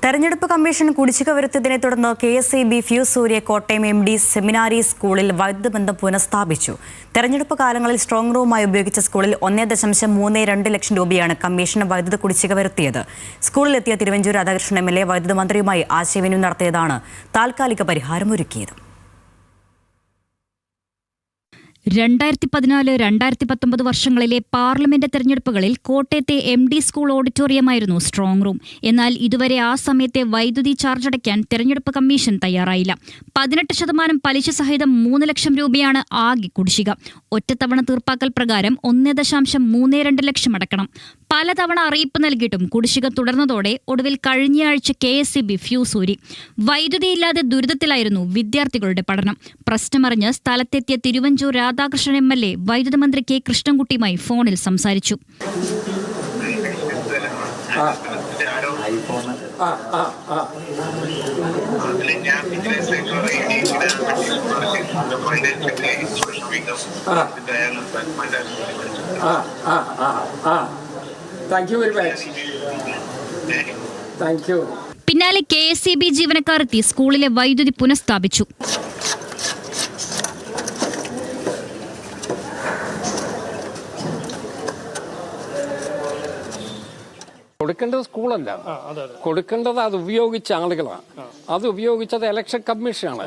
തെരഞ്ഞെടുപ്പ് കമ്മീഷൻ കുടിശ്ശിക വരുത്തിയതിനെ തുടർന്ന് KSEB ഫ്യൂസ് ഊരിയ കോട്ടയം MD സെമിനാരി സ്കൂളിൽ വൈദ്യുത ബന്ധം പുനഃസ്ഥാപിച്ചു. തെരഞ്ഞെടുപ്പ് കാലങ്ങളിൽ സ്ട്രോങ് റൂമായി ഉപയോഗിച്ച സ്കൂളിൽ 1.32 ലക്ഷം രൂപയാണ് കമ്മീഷൻ വൈദ്യുത കുടിശ്ശിക വരുത്തിയത്. സ്കൂളിലെത്തിയ തിരുവഞ്ചൂർ രാധാകൃഷ്ണൻ MLA വൈദ്യുത മന്ത്രിയുമായി ആശയവിനിമയം നടത്തിയതാണ് താൽക്കാലിക പരിഹാരമൊരുക്കിയത്. 2014-2019 വർഷങ്ങളിലെ പാർലമെന്റ് തെരഞ്ഞെടുപ്പുകളിൽ കോട്ടയത്തെ MD സ്കൂൾ ഓഡിറ്റോറിയമായിരുന്നു സ്ട്രോങ് റൂം. എന്നാൽ ഇതുവരെ ആ സമയത്തെ വൈദ്യുതി ചാർജ് അടയ്ക്കാൻ തെരഞ്ഞെടുപ്പ് കമ്മീഷൻ തയ്യാറായില്ല. 18% പലിശ സഹിതം 3 ലക്ഷം രൂപയാണ് ആകെ കുടിശ്ശിക. ഒറ്റത്തവണ തീർപ്പാക്കൽ പ്രകാരം 1.32 ലക്ഷം അടക്കണം. പലതവണ അറിയിപ്പ് നൽകിയിട്ടും കുടിശ്ശിക തുടർന്നതോടെ ഒടുവിൽ കഴിഞ്ഞയാഴ്ച KSEB ഫ്യൂസ് ഊരി. വൈദ്യുതിയില്ലാതെ ദുരിതത്തിലായിരുന്നു വിദ്യാർത്ഥികളുടെ പഠനം. പ്രശ്നമറിഞ്ഞ് സ്ഥലത്തെത്തിയ തിരുവഞ്ചൂർ രാധാകൃഷ്ണൻ MLA വൈദ്യുത മന്ത്രി K. കൃഷ്ണൻകുട്ടിയുമായി ഫോണിൽ സംസാരിച്ചു. പിന്നാലെ KSEB ജീവനക്കാർ എത്തി സ്കൂളിലെ വൈദ്യുതി പുനഃസ്ഥാപിച്ചു. കൊടുക്കേണ്ടത് സ്കൂളല്ല, കൊടുക്കേണ്ടത് അത് ഉപയോഗിച്ച ആളുകളാണ്. അത് ഉപയോഗിച്ചത് ഇലക്ഷൻ കമ്മീഷനാണ്.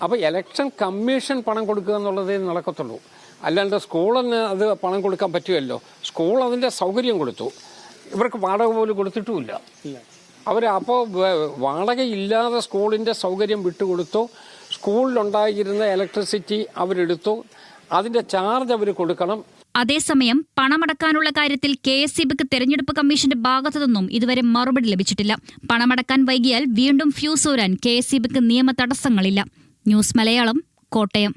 അപ്പൊ ഇലക്ഷൻ കമ്മീഷൻ പണം കൊടുക്കുക എന്നുള്ളതേ നടക്കത്തുള്ളൂ. അല്ലാണ്ട് സ്കൂളിന് അത് പണം കൊടുക്കാൻ പറ്റുമല്ലോ. സ്കൂൾ അതിന്റെ സൗകര്യം കൊടുത്തു, ഇവർക്ക് വാടക പോലും കൊടുത്തിട്ടുമില്ല. അപ്പോൾ വാടകയില്ലാതെ സ്കൂളിന്റെ സൗകര്യം വിട്ടുകൊടുത്തു. സ്കൂളിലുണ്ടായിരുന്ന ഇലക്ട്രിസിറ്റി അവരെടുത്തു, അതിന്റെ ചാർജ് അവർ കൊടുക്കണം. അതേസമയം പണമടക്കാനുള്ള കാര്യത്തിൽ KSEBക്ക് തെരഞ്ഞെടുപ്പ് കമ്മീഷന്റെ ഭാഗത്തുനിന്നും ഇതുവരെ മറുപടി ലഭിച്ചിട്ടില്ല. പണമടക്കാൻ വൈകിയാൽ വീണ്ടും ഫ്യൂസ് ഊരാൻ KSEBക്ക് നിയമ തടസ്സങ്ങളില്ല. ന്യൂസ് മലയാളം, കോട്ടയം.